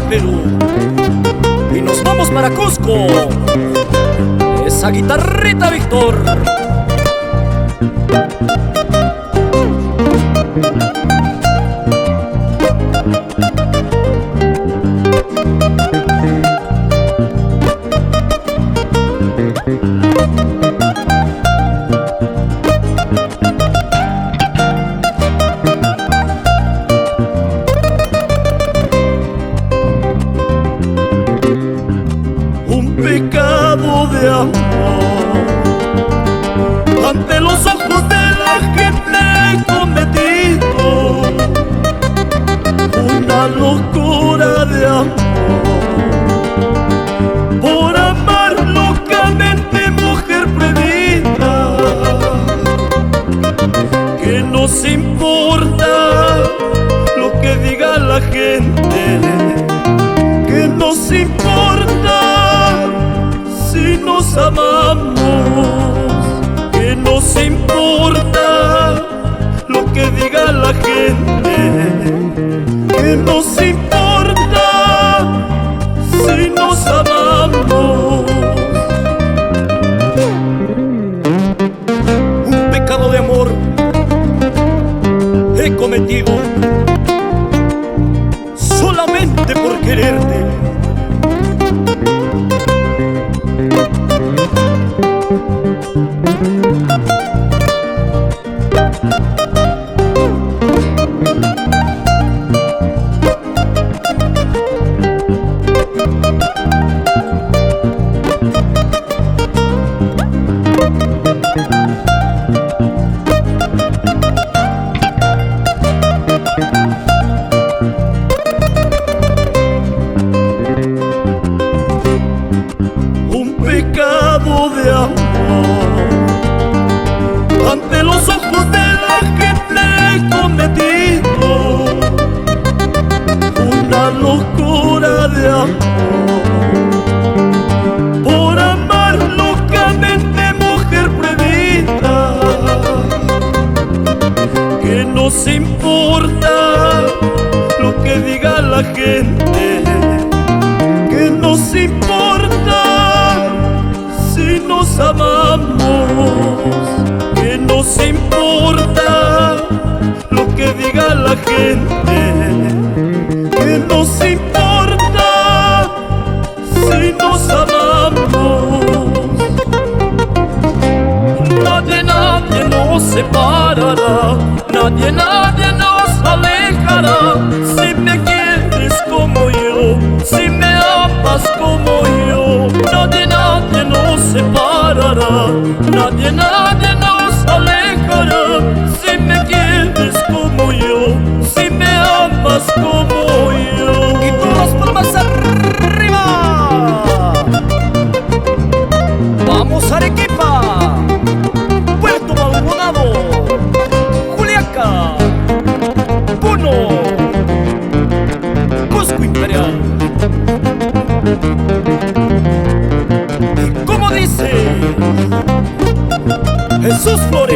Perú y nos vamos para Cusco. Esa guitarrita, Víctor. Un pecado de amor ante los ojos de la gente he cometido, una locura de amor por amar locamente, mujer prohibida. Que nos importa lo que diga la gente, que nos importa si nos amamos, que nos importa lo que diga la gente, que nos importa si nos amamos. Un pecado de amor he cometido solamente por quererte. Un pecado de amor ante los ojos de la gente he cometido, una locura de amor por amar locamente, mujer prohibida. Que nos importa lo que diga la gente, que nos importa si nos amamos, que nos importa lo que diga la gente, que nos importa si nos amamos. Nadie, nadie nos separará, nadie, nadie nos alejará. Si me quieres como yo, si me amas como yo, nadie, nadie nos separará, nadie, nadie nos alejará. Si me quieres como yo, si me amas como yo. Y todas las palmas arriba. Vamos a Arequipa, Puerto Maldonado, Juliaca, Puno, Cusco Imperial. ¿Y cómo dice Jesús Flores?